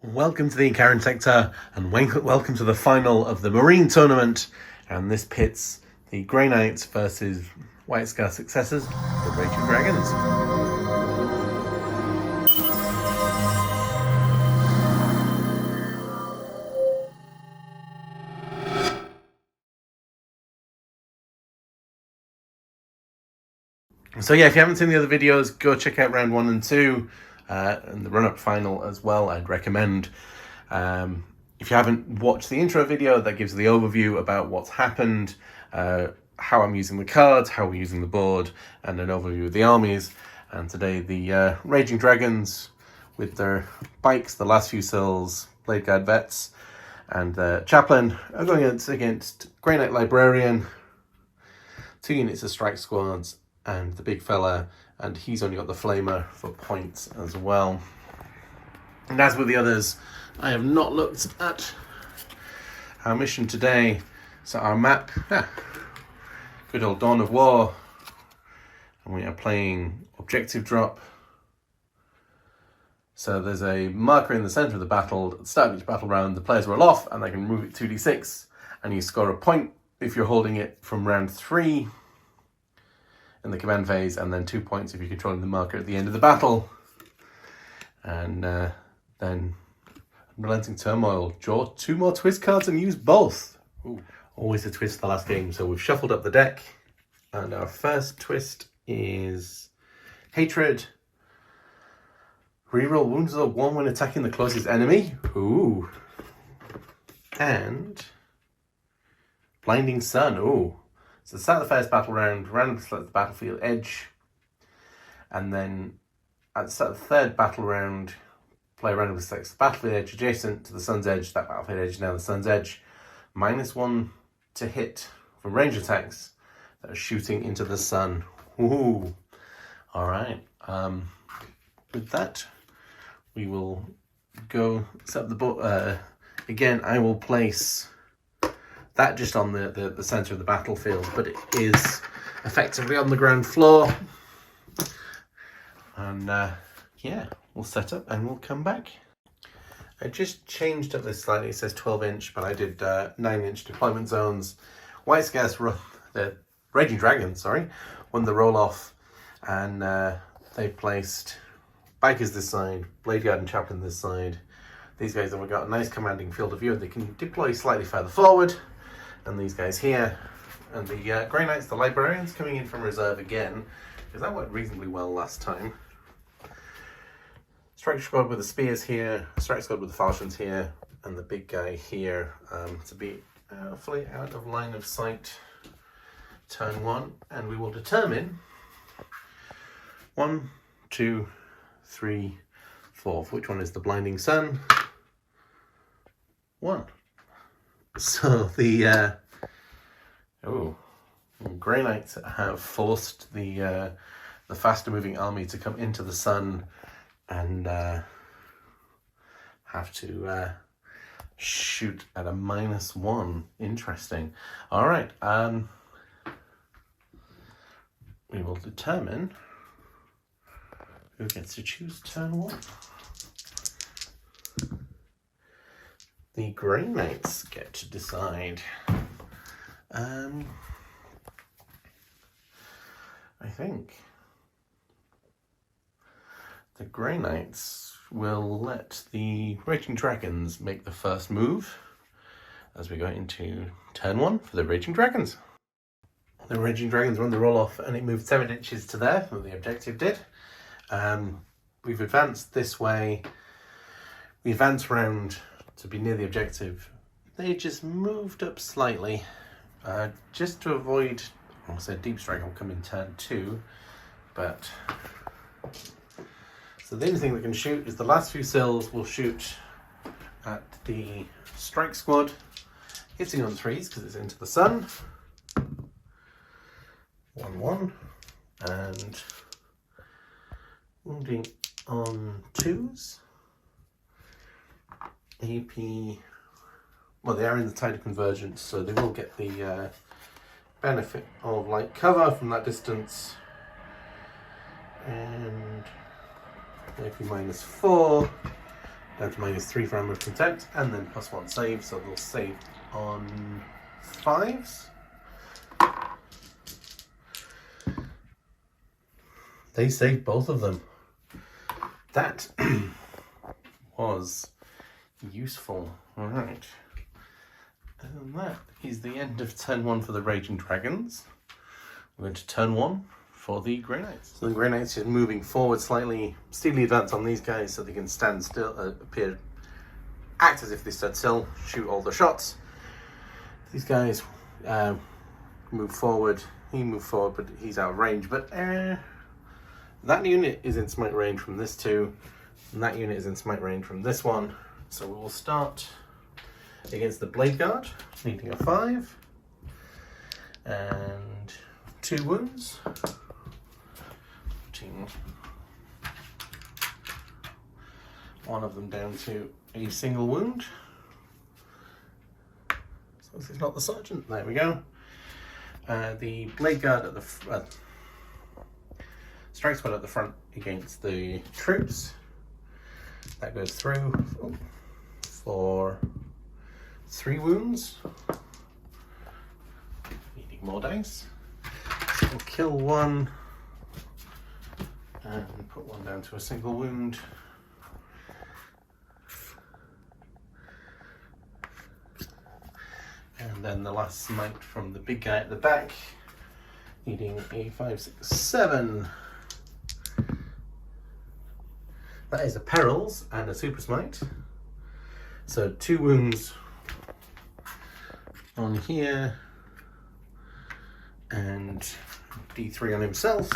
Welcome to the Icaran sector and welcome to the final of the Marine Tournament, and this pits the Grey Knights versus White Scar successors, the Raging Dragons. So yeah, if you haven't seen the other videos, go check out round 1 and 2 and the run-up final as well. I'd recommend. If you haven't watched the intro video, that gives the overview about what's happened, how I'm using the cards, how we're using the board, and an overview of the armies. And today the Raging Dragons with their bikes, the last few sills, Blade Guard Vets, and Chaplain are going against Grey Knight Librarian, 2 units of strike squads, and the big fella, and he's only got the flamer for points as well. And as with the others, I have not looked at our mission today. So our map, good old Dawn of War, and we are playing objective drop. So there's a marker in the center of the battle. At the start of each battle round, the players roll off and they can move it 2d6, and you score a point if you're holding it from round 3 in the command phase, and then 2 points if you're controlling the marker at the end of the battle. And then Relenting Turmoil, draw 2 more twist cards and use both. Ooh. Always a twist the last game. So we've shuffled up the deck, and our first twist is Hatred. Reroll wounds of 1 when attacking the closest enemy. Ooh. And Blinding Sun. Ooh. So start the first battle round, randomly select the battlefield edge, and then at the start of the third battle round, play randomly selects the battlefield edge adjacent to the sun's edge. That battlefield edge is now the sun's edge. -1 to hit from range attacks that are shooting into the sun. Ooh. All right. With that, we will go set up the board. Again, I will place that just on the center of the battlefield, but it is effectively on the ground floor. And yeah, we'll set up and we'll come back. I just changed up this slightly. It says 12-inch, but I did 9-inch deployment zones. White Scars, the Raging Dragons, won the roll-off, and they placed Bikers this side, Blade Guard and Chaplain this side. These guys have got a nice commanding field of view. They can deploy slightly further forward. And these guys here, and the Grey Knights, the Librarians, coming in from reserve again, because that went reasonably well last time. Strike squad with the spears here, strike squad with the falchions here, and the big guy here to be fully out of line of sight turn 1. And we will determine 1, 2, 3, 4. Which one is the Blinding Sun? 1. So the Grey Knights have forced the faster moving army to come into the sun and have to shoot at a -1. Interesting. All right. We will determine who gets to choose turn 1. The Grey Knights get to decide. I think the Grey Knights will let the Raging Dragons make the first move as we go into turn 1 for the Raging Dragons. The Raging Dragons won the roll-off, and it moved 7 inches to there, what the objective did. We've advanced this way. We advanced round to be near the objective. They just moved up slightly, just to avoid, I said deep strike will come in turn 2, but so the only thing that can shoot is the last few cells will shoot at the strike squad, hitting on 3s because it's into the sun. 1-1, and wounding on 2s. AP, well, they are in the tide of convergence, so they will get the benefit of light cover from that distance. And AP -4, down to -3 for Armor of Contempt, and then +1 save, so they'll save on 5s. They saved both of them. That was useful. Alright. And that is the end of turn 1 for the Raging Dragons. We're going to turn 1 for the Grey Knights. So the Grey Knights are moving forward slightly, steadily advance on these guys so they can stand still, act as if they stood still, shoot all the shots. These guys move forward. He moved forward, but he's out of range. But that unit is in smite range from this two, and that unit is in smite range from this one. So we will start against the Blade Guard, needing a 5 and 2 wounds. Putting one of them down to a single wound. So this is not the sergeant. There we go. The Blade Guard at the strikes one at the front against the troops. That goes through for 3 wounds. Needing more dice. So we'll kill one and put one down to a single wound. And then the last smite from the big guy at the back, needing a 5, 6, 7. That is a Perils and a Super Smite. So 2 wounds on here, and D3 on himself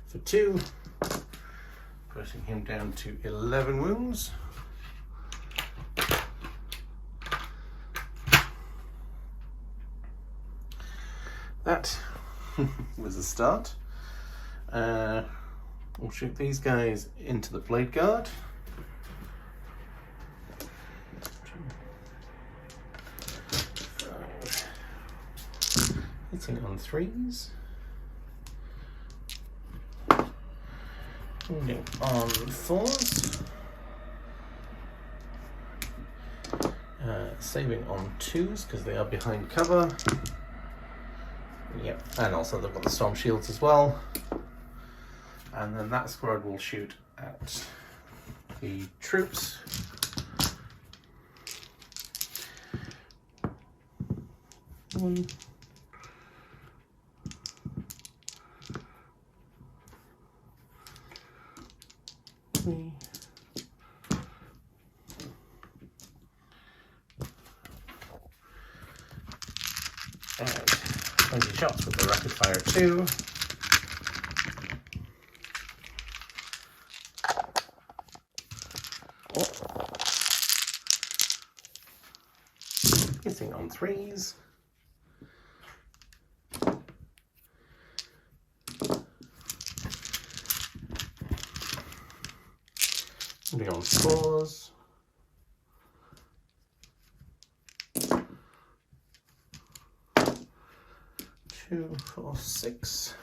for 2, putting him down to 11 wounds. That was a start. We'll shoot these guys into the Blade Guard. Hitting on 3s. Hitting on 4s. Saving on 2s because they are behind cover. Yep, and also they've got the Storm Shields as well. And then that squad will shoot at the troops. One. 3. And 20 shots with the rapid fire 2. Hitting on 3s. Hitting on 4s. 2, 4, 6.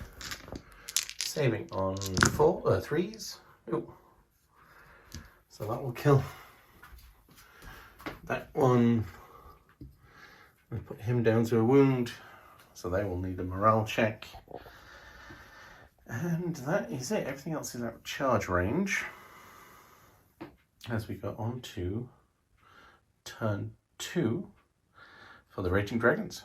Saving on 3s. Ooh. So that will kill that one. And put him down to a wound. So they will need a morale check. And that is it. Everything else is out of charge range. As we go on to turn 2 for the Raging Dragons.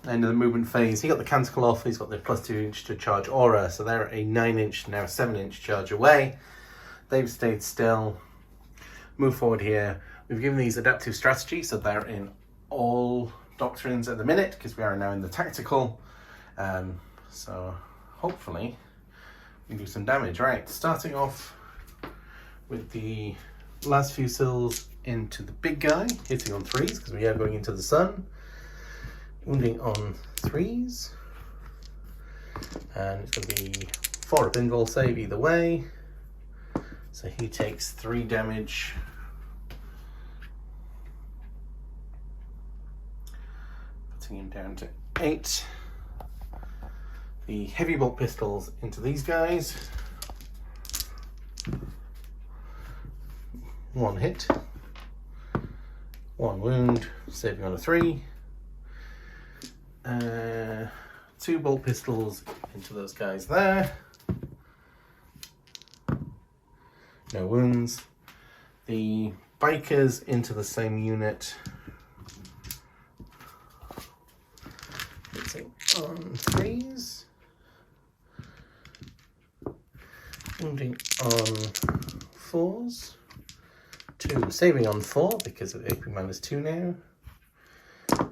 End of the movement phase. He got the canticle off. He's got the +2 inch to charge aura, so they're a 9 inch, now 7 inch charge away. They've stayed still. Move forward here. We've given these adaptive strategy, so they're in all doctrines at the minute because we are now in the tactical. So hopefully we can do some damage. Right, starting off with the last few sills into the big guy, hitting on 3s because we are going into the sun. Wounding on 3s, and it's going to be 4 up invul save either way, so he takes 3 damage. Putting him down to 8. The heavy bolt pistols into these guys. 1 hit, 1 wound, saving on a 3. 2 bolt pistols into those guys there. No wounds. The bikers into the same unit. Hitting on 3s. Wounding on 4s. 2 saving on 4 because of AP -2 now.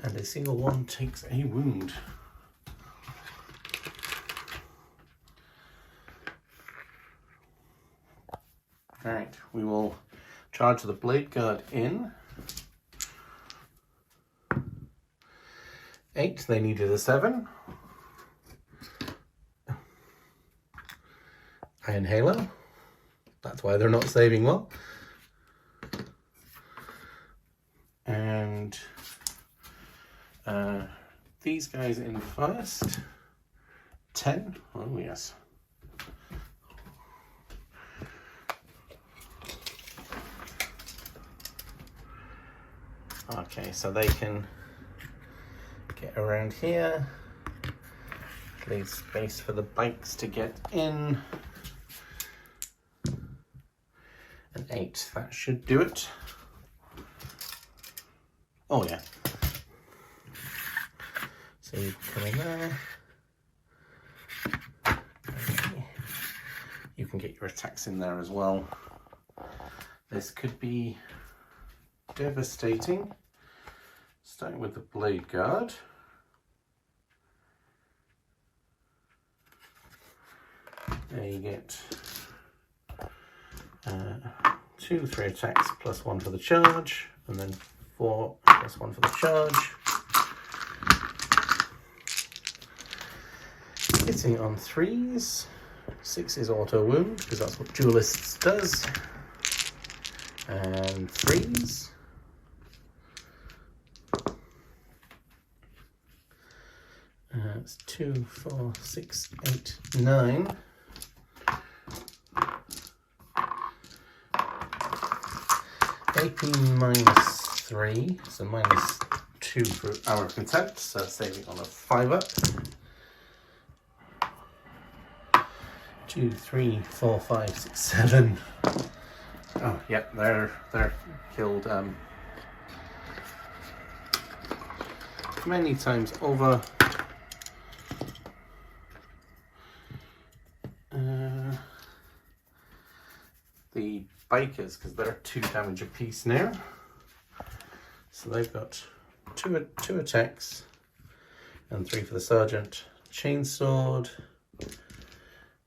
And a single one takes a wound. Alright, we will charge the blade guard in. 8, they needed a 7. Iron Halo. That's why they're not saving well. And these guys in first. 10. Oh yes. Okay, so they can get around here. Leave space for the bikes to get in. An 8, that should do it. Oh yeah. So you come in there. Okay. You can get your attacks in there as well. This could be devastating. Starting with the blade guard. There you get 2, 3 attacks plus 1 for the charge, and then 4 plus 1 for the charge. Hitting on 3s. 6 is auto wound because that's what Duelists does. And 3s. It's 2, 4, 6, 8, 9. AP -3, so -2 for Hour of Contempt, so saving on a 5-up. 2, 3, 4, 5, 6, 7. Oh, yep, they're killed many times over. The bikers, because they're 2 damage apiece now, so they've got two attacks and 3 for the sergeant. Chainsword,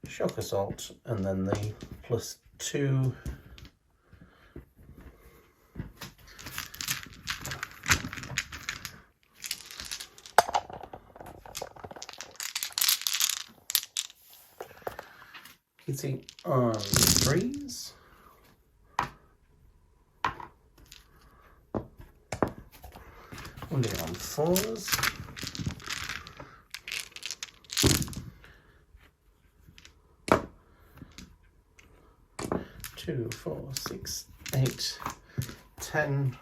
shock assault, and then the +2. Hitting on 3s. Wounding on 4s. 2, 4, 6, 8, 10.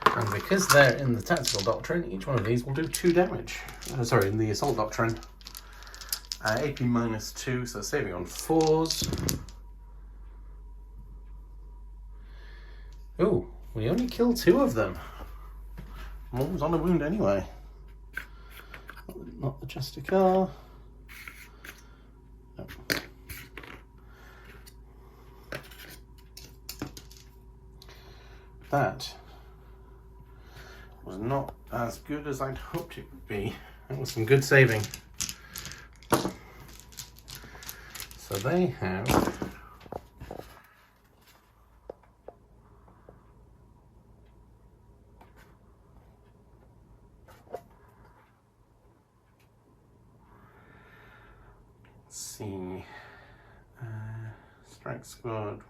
And because they're in the tactical doctrine, each one of these will do 2 damage. Sorry, in the assault doctrine. AP -2, so saving on 4s. Ooh, we only killed 2 of them. One was on a wound anyway. Not the Justicar. No. That was not as good as I'd hoped it would be. That was some good saving. So they have strike squad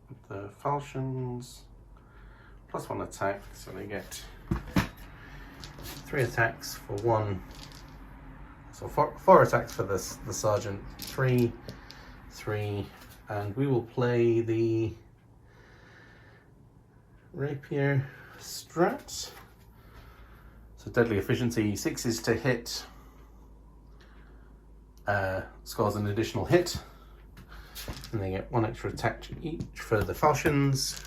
with the falchions, +1 attack, so they get 3 attacks for 1. So 4 attacks for the sergeant, 3, 3, And we will play the rapier strat. So deadly efficiency, 6s to hit, scores an additional hit, and they get 1 extra attack each for the falchions.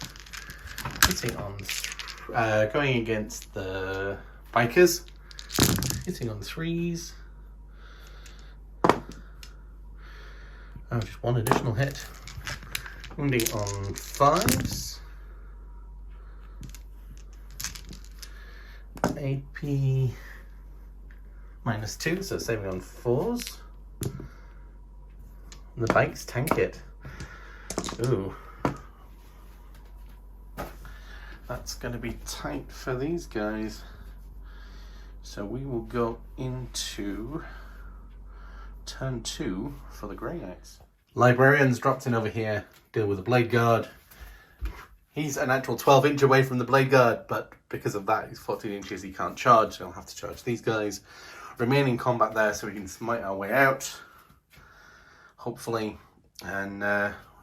Hitting on, going against the bikers, hitting on 3s. Oh, just 1 additional hit. Wounding on 5s. AP -2, so saving on 4s. And the bikes tank it. Ooh. That's going to be tight for these guys. So we will go into turn 2 for the Grey Axe. Librarian's dropped in over here, deal with the Blade Guard. He's a natural 12 inch away from the Blade Guard, but because of that, he's 14 inches, he can't charge, so he'll have to charge these guys. Remain in combat there so we can smite our way out, hopefully. And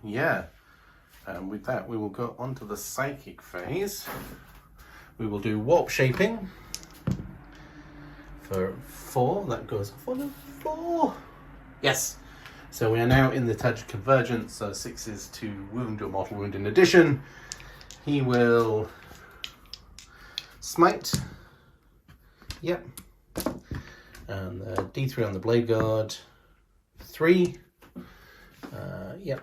yeah, with that, we will go on to the Psychic phase. We will do Warp Shaping for 4. That goes off on a 4. Yes. So we are now in the Turgid Convergence, so 6s to wound or mortal wound in addition. He will smite. Yep. And D3 on the Blade Guard. 3. Yep.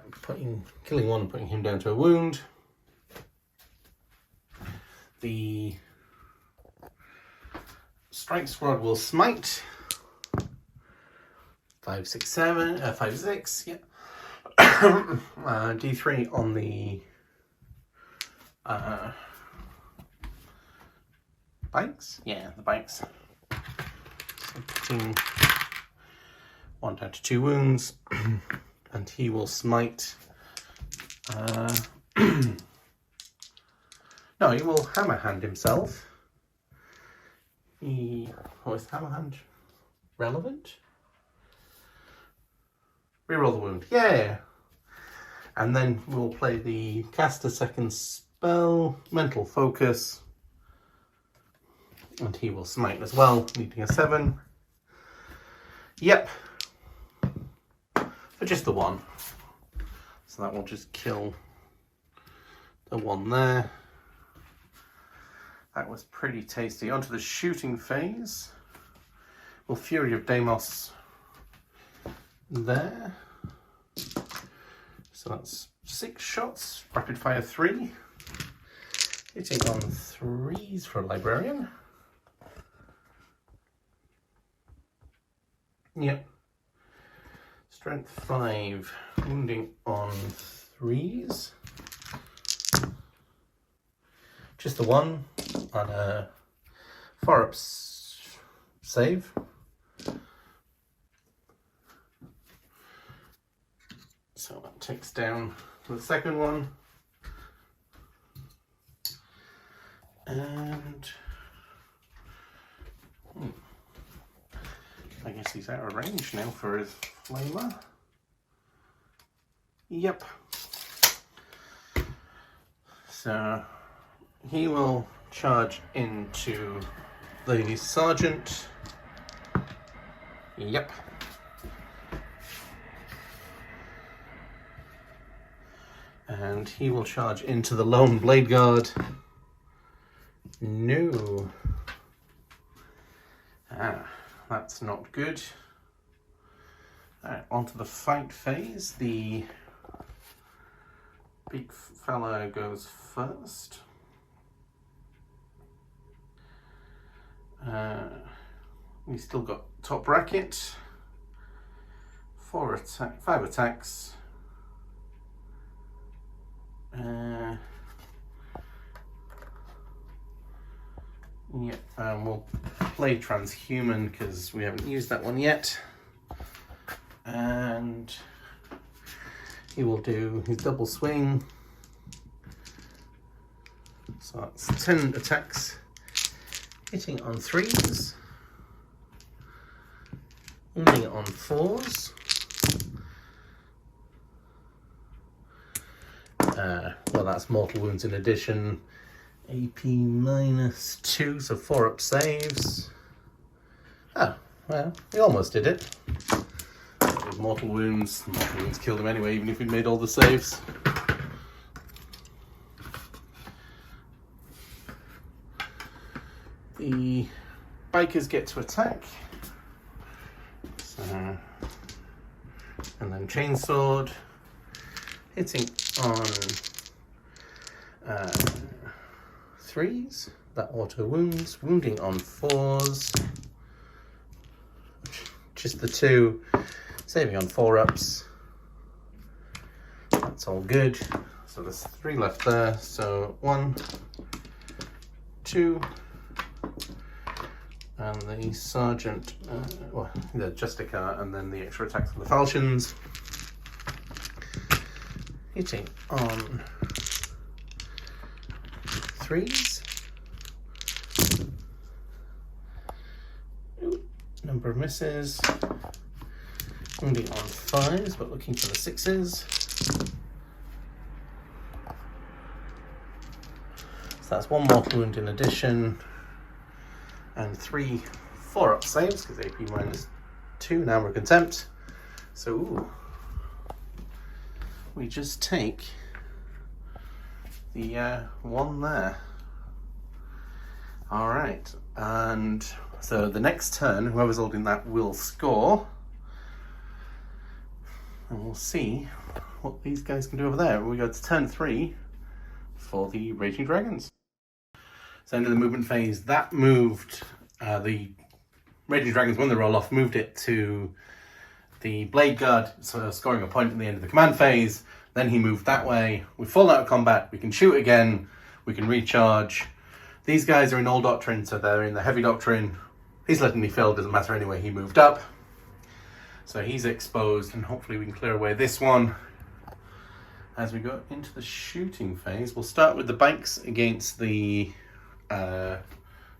Killing 1, putting him down to a wound. The Strike Squad will smite. 5, 6, 7. 5, 6. Yep. D3 on the bikes? Yeah, the bikes. So putting 1 down to 2 wounds, and he will smite. No, he will hammer hand himself. Is hammer hand relevant? Reroll the wound. Yeah. And then we'll play the cast a second spell, Mental Focus, and he will smite as well, needing a 7. Yep. For just the 1. So that will just kill the 1 there. That was pretty tasty. On to the shooting phase. Well, Fury of Deimos there. So that's 6 shots, rapid fire 3. Hitting on 3s for a Librarian. Yep. Strength 5, wounding on 3s. Just the 1 on a 4-up save. So that takes down the second one. And I guess he's out of range now for his flamer. Yep. So he will charge into the sergeant. Yep. And he will charge into the lone Blade Guard. No. That's not good. Alright, onto the fight phase. The big fella goes first. We still got top bracket. 5 attacks. Yeah, we'll play Transhuman because we haven't used that one yet. And he will do his double swing. So that's 10 attacks, hitting on 3s, wounding on 4s. Well, that's mortal wounds in addition. AP -2, so 4 up saves. Oh, well, we almost did it. With mortal wounds killed him anyway, even if we made all the saves. The bikers get to attack. So, and then chainsword, hitting on 3s, that auto wounds, wounding on 4s, just the 2, saving on 4 ups. That's all good. So there's 3 left there. So 1, 2, and the sergeant, well, the Justica, and then the extra attacks on the falchions. Hitting on 3s. Ooh, number of misses. Wounding on 5s, but looking for the 6s. So that's 1 mortal wound in addition. And 3 4-up saves, because AP -2, now we're contempt. So, ooh, we just take the 1 there. Alright, and so the next turn, whoever's holding that will score. And we'll see what these guys can do over there. We go to turn 3 for the Raging Dragons. So end of the movement phase, that moved, the Raging Dragons won the roll-off, moved it to the Blade Guard, so scoring a point at the end of the command phase. Then he moved that way. We've fallen out of combat, we can shoot again, we can recharge. These guys are in all doctrine, so they're in the heavy doctrine. He's letting me fill, doesn't matter anyway, he moved up. So he's exposed, and hopefully we can clear away this one. As we go into the shooting phase, we'll start with the bikes against the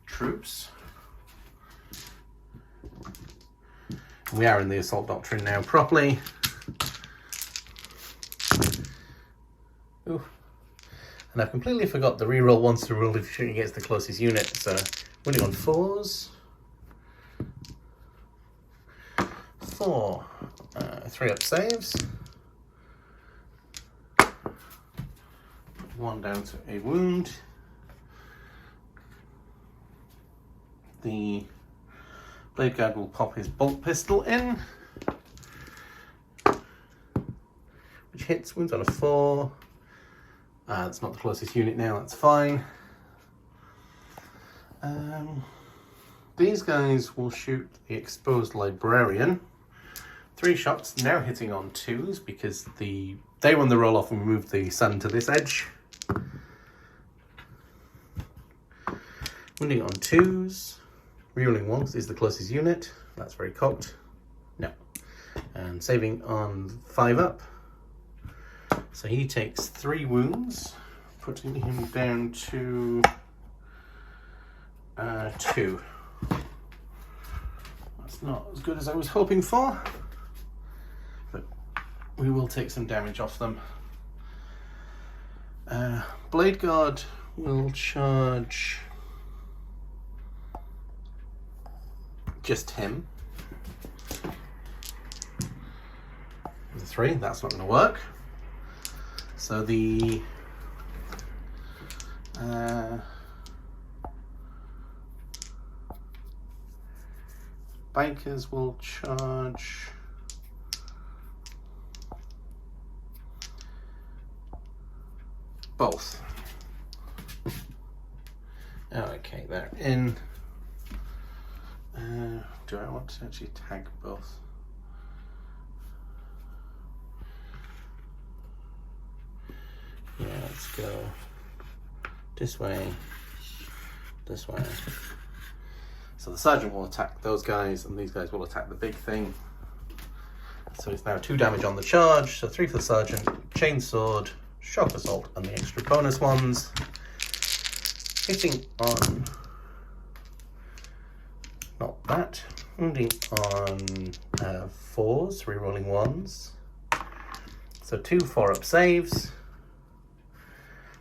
troops. We are in the assault doctrine now properly. Ooh. And I've completely forgot the reroll once the rule if shooting against the closest unit. So winning on 4s. 4 3-up saves. 1 down to a wound. The Blade Guard will pop his bolt pistol in, which hits, wounds on a 4. It's not the closest unit now, that's fine. These guys will shoot the exposed Librarian. 3 shots, now hitting on 2s because they won the roll off and we moved the sun to this edge. Wounding on 2s. Rerolling 1 because it's the closest unit. That's very cocked. No. And saving on 5 up. So he takes 3 wounds, putting him down to 2. That's not as good as I was hoping for, but we will take some damage off them. Blade Guard will charge just him. 3, that's not going to work. So the bikers will charge both. Okay, they're in. Do I want to actually tag both? Yeah, let's go this way, this way. So the sergeant will attack those guys, and these guys will attack the big thing. So it's now 2 damage on the charge. So 3 for the sergeant, chainsword, shock assault, and the extra bonus ones. Hitting on, not that, wounding on 4s, rerolling 1s. So 2 4-up saves.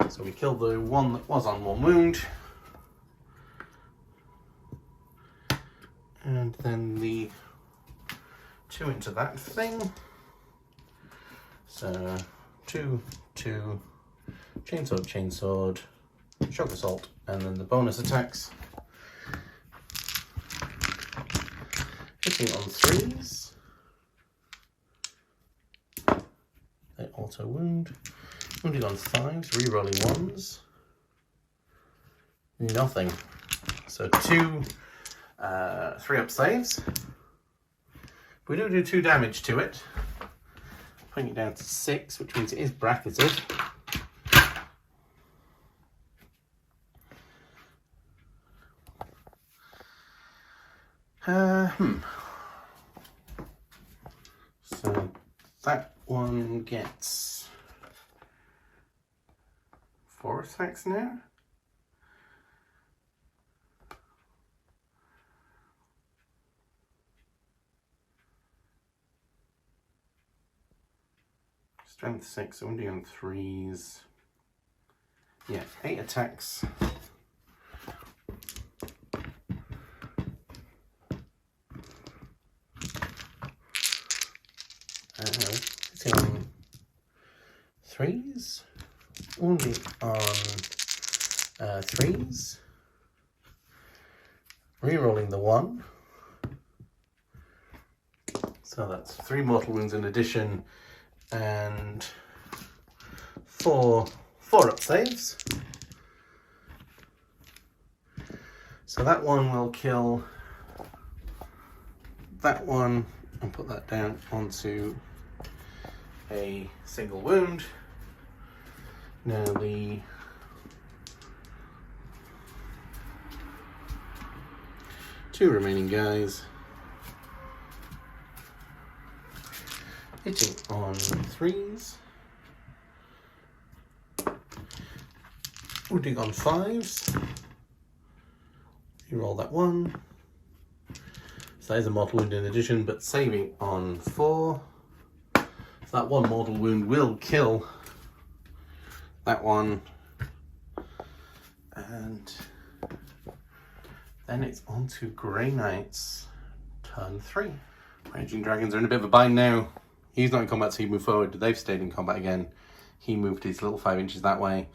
So we killed the one that was on 1 wound. And then the 2 into that thing. So 2, 2, chainsword, shock assault, and then the bonus attacks. Hitting on 3s. They auto wound. Wounding on 5s, re-rolling 1s. Nothing. So 2 3-up saves. We do 2 damage to it. Putting it down to 6, which means it is bracketed. So that one gets 4 attacks now. Strength 6, wounding on 3s. Yeah, 8 attacks. Hitting on 3s. Wounding on 3s. Rerolling the 1. So that's 3 mortal wounds in addition. And 4 4-up saves. So that one will kill that one and put that down onto a single wound. Now the two remaining guys hitting on 3s, wounding on 5s. You roll that 1. So that is a mortal wound in addition, but saving on 4. So that 1 mortal wound will kill that one. And then it's on to Grey Knights, turn 3. Raging Dragons are in a bit of a bind now. He's not in combat, so he moved forward. They've stayed in combat again. He moved his little 5 inches that way.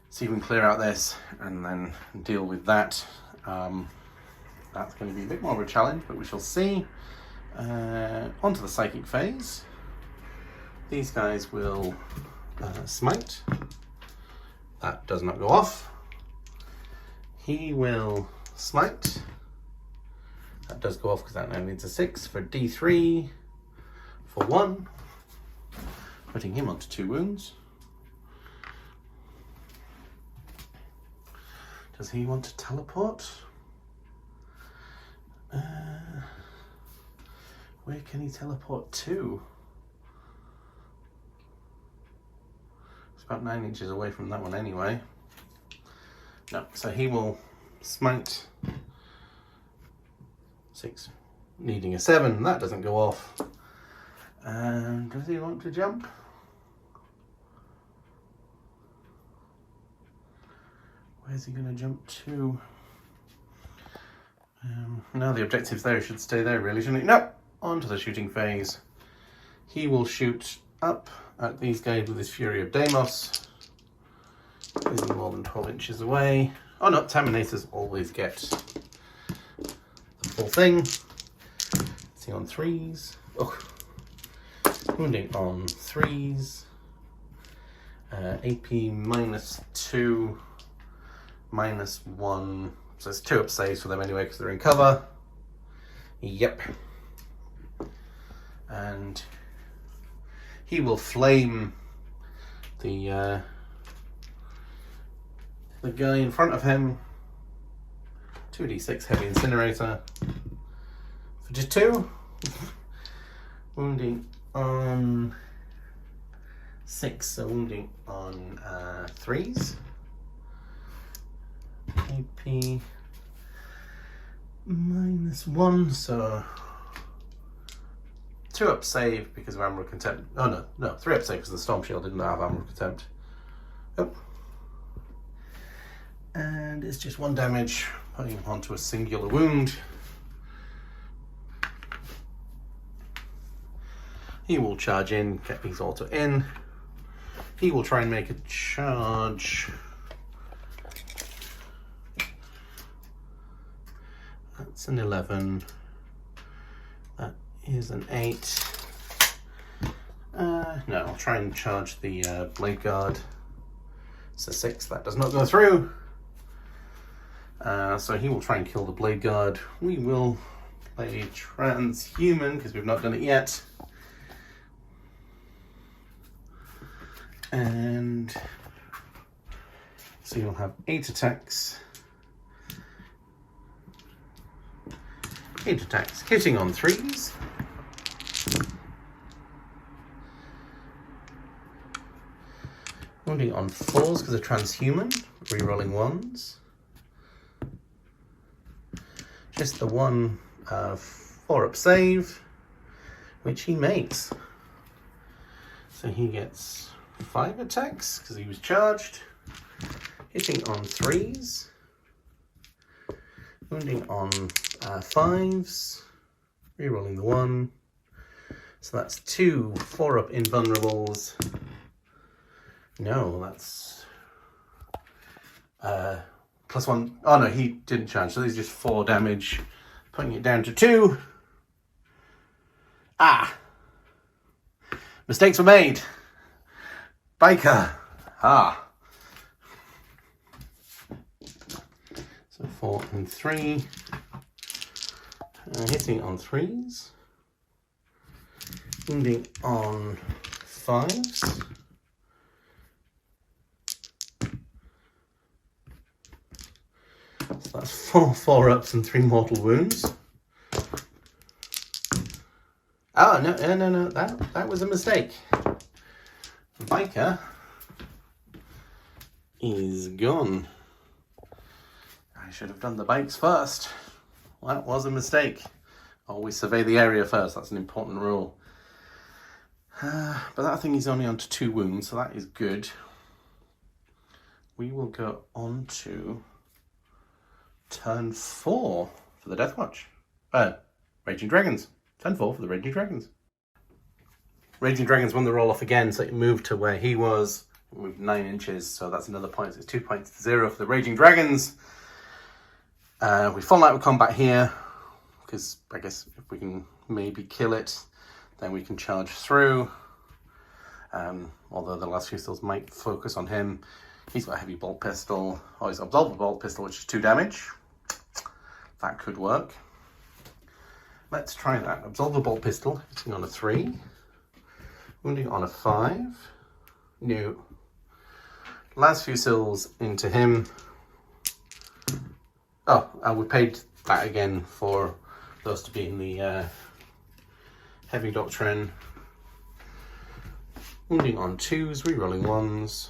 So you can clear out this and then deal with that. That's going to be a bit more of a challenge, but we shall see. Onto the psychic phase. These guys will smite. That does not go off. He will smite. That does go off because that now needs a 6 for D3 for 1. Putting him onto 2 wounds. Does he want to teleport? Where can he teleport to? It's about 9 inches away from that one anyway. No, so he will smite 6, needing a 7. That doesn't go off. And does he want to jump? Where's he going to jump to? Now the objective's there, he should stay there really, shouldn't he? No! On to the shooting phase. He will shoot up at these guys with his Fury of Deimos. Isn't more than 12 inches away. Oh no, Terminators always get the full thing. See on 3s. Oh. Wounding on 3s. AP -2, -1. So it's 2-up saves for them anyway because they're in cover. Yep. And he will flame the guy in front of him. 2d6 heavy incinerator for just 2. Wounding on 6, so wounding on 3s. AP -1, so 2-up save because of Armor of Contempt. Oh no, 3-up save because the Storm Shield didn't have Armor of Contempt. Oh. And it's just 1 damage, putting him onto a singular wound. He will charge in, get these auto in. He will try and make a charge. That's an 11. That is an 8. No, I'll try and charge the blade guard. It's a 6, that does not go through. So he will try and kill the blade guard. We will play transhuman because we've not done it yet. And so you'll have 8 attacks. 8 attacks, hitting on 3s. Wounding on 4s because of transhuman, rerolling 1s. Just the 1 4-up save, which he makes. So he gets 5 attacks because he was charged. Hitting on 3s. Wounding on 5s. Rerolling the 1. So that's 2 4-up invulnerables. No, that's +1. Oh no, he didn't charge, so these are just 4 damage, putting it down to 2. Ah! Mistakes were made. Biker. Ah. So 4 and 3. Hitting on 3s. Wounding on 5s. So that's 4 4-ups and 3 mortal wounds. Oh, no, that was a mistake. Biker is gone. I should have done the bikes first. That was a mistake. Always survey the area first, that's an important rule. But that thing is only onto 2 wounds, so that is good. We will go on to turn 4 for the Death Watch. Raging Dragons. Turn 4 for the Raging Dragons. Raging Dragons won the roll off again, so it moved to where he was. It moved 9 inches, so that's another point. So it's 2 points to 0 for the Raging Dragons. We fall out of combat here, because I guess if we can maybe kill it, then we can charge through. Although the last few stills might focus on him. He's got a heavy bolt pistol, or he's absolve a bolt pistol, which is 2 damage. That could work. Let's try that. Absolve a bolt pistol, hitting on a 3. Wounding on a 5. No. Last few sills into him. Oh, we paid that again for those to be in the heavy doctrine. Wounding on 2s, rerolling 1s.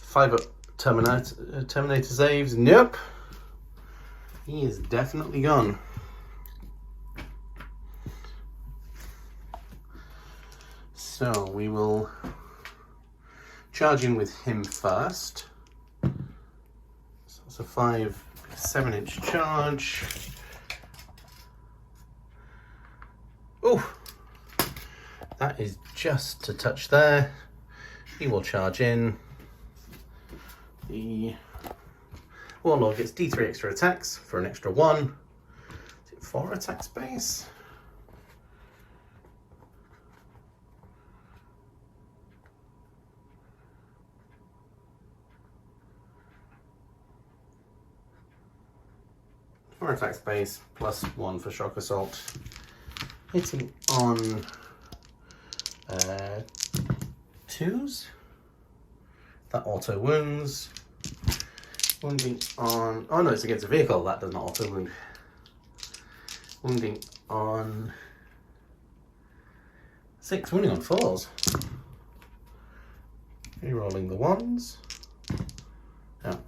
5-up Terminator saves. Nope. He is definitely gone. So we will charge in with him first. So it's a 7-inch charge. Oh, that is just to touch there. He will charge in. The Warlord gets D3 extra attacks for an extra 1. Is it 4 attack space? Four attack space plus 1 for shock assault. Hitting on 2s. That auto wounds. Wounding on... Oh no, it's against a vehicle. That does not auto wound. Wounding on 6. Wounding on 4s. Rerolling the 1s. No.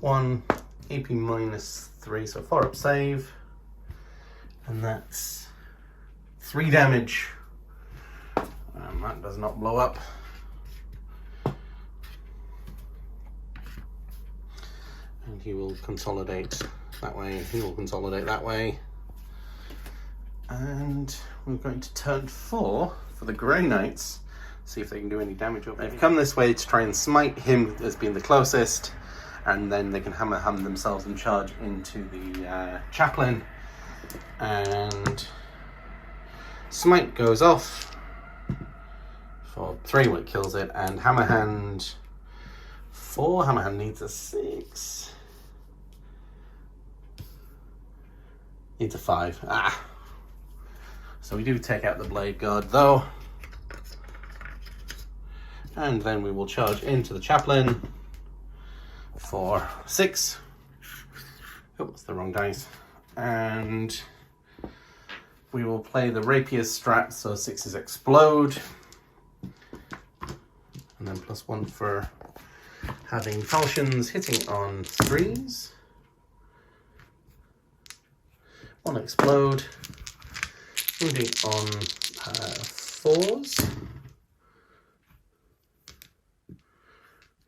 1. AP minus 3, so 4-up save. And that's 3 damage. that does not blow up. And he will consolidate that way, he will consolidate that way. And we're going to turn 4 for the Grey Knights, see if they can do any damage over here. They've come this way to try and smite him as being the closest, and then they can hammer themselves and charge into the chaplain. And smite goes off for 3, what kills it, and Hammerhand 4. Hammerhand needs a 6. Needs a 5. So we do take out the Blade Guard though. And then we will charge into the chaplain for 6. Oh, that's the wrong dice. And we will play the Rapier strat, so 6s explode. And then +1 for having falchions hitting on 3s. 1 explode. Wounding on 4s.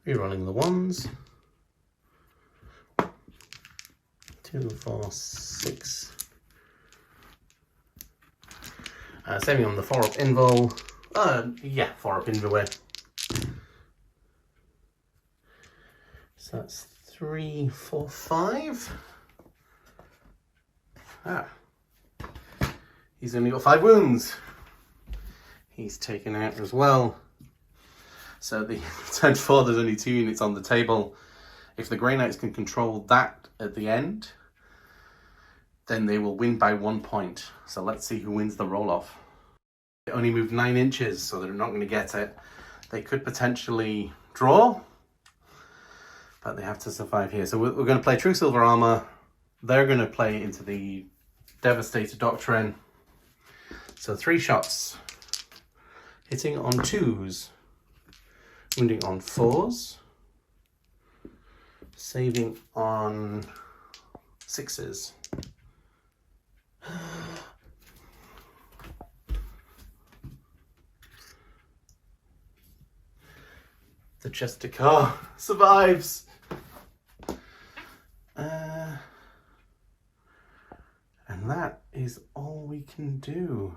Rerolling the 1s. 2, 4, 6. Saving on the 4-up invul. 4-up invul. So that's 3, 4, 5. He's only got 5 wounds. He's taken out as well. So the turn 4, there's only 2 units on the table. If the Grey Knights can control that at the end, then they will win by 1 point. So let's see who wins the roll-off. They only moved 9 inches, so they're not going to get it. They could potentially draw, but they have to survive here. So we're going to play True Silver Armor. They're going to play into the Devastator Doctrine. So 3 shots. Hitting on 2s. Wounding on 4s. Saving on 6s. The Chester survives. And that is all we can do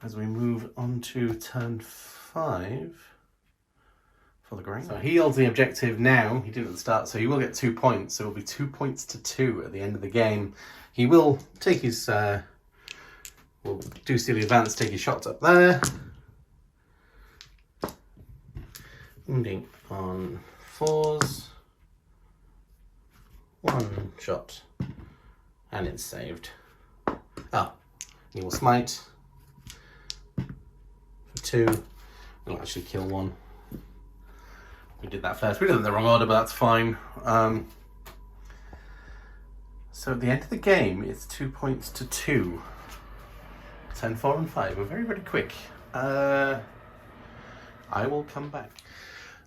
as we move on to turn 5 for the Grey Knight. So he holds the objective now. He didn't at the start, so he will get 2 points. So it'll be 2 points to 2 at the end of the game. He will take his, will do steely advance, take his shots up there. Wounding on 4s. 1 shot. And it's saved. He will smite for 2. We'll actually kill 1. We did that first. We did it in the wrong order, but that's fine. So at the end of the game, it's 2 points to 2. 10, 4, and 5. We're very, very quick. I will come back.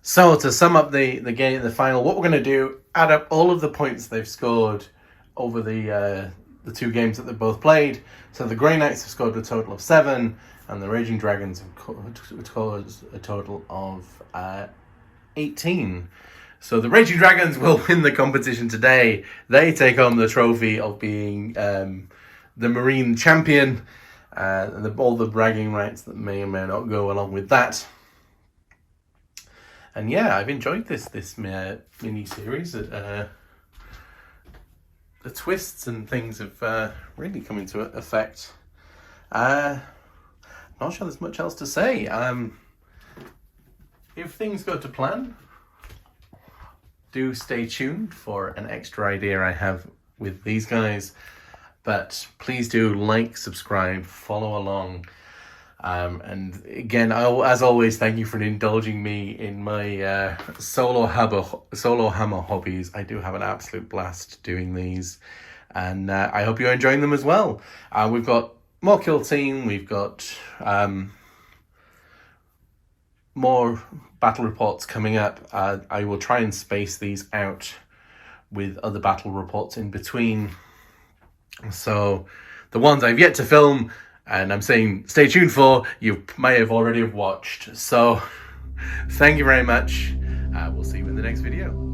So to sum up the game, the final, what we're going to do, add up all of the points they've scored over the 2 games that they've both played. So the Grey Knights have scored a total of 7, and the Raging Dragons have scored a total of 18. So the Raging Dragons will win the competition today. They take home the trophy of being the Marine Champion, and all the bragging rights that may or may not go along with that. And yeah, I've enjoyed this mini series. The twists and things have really come into effect. Not sure there's much else to say. If things go to plan, do stay tuned for an extra idea I have with these guys. But please do like, subscribe, follow along. And again, as always, thank you for indulging me in my solo hammer hobbies. I do have an absolute blast doing these, and I hope you're enjoying them as well. We've got more Kill Team, we've got more battle reports coming up. I will try and space these out with other battle reports in between. So the ones I've yet to film, And I'm saying stay tuned for, you may have already watched. So thank you very much. We'll see you in the next video.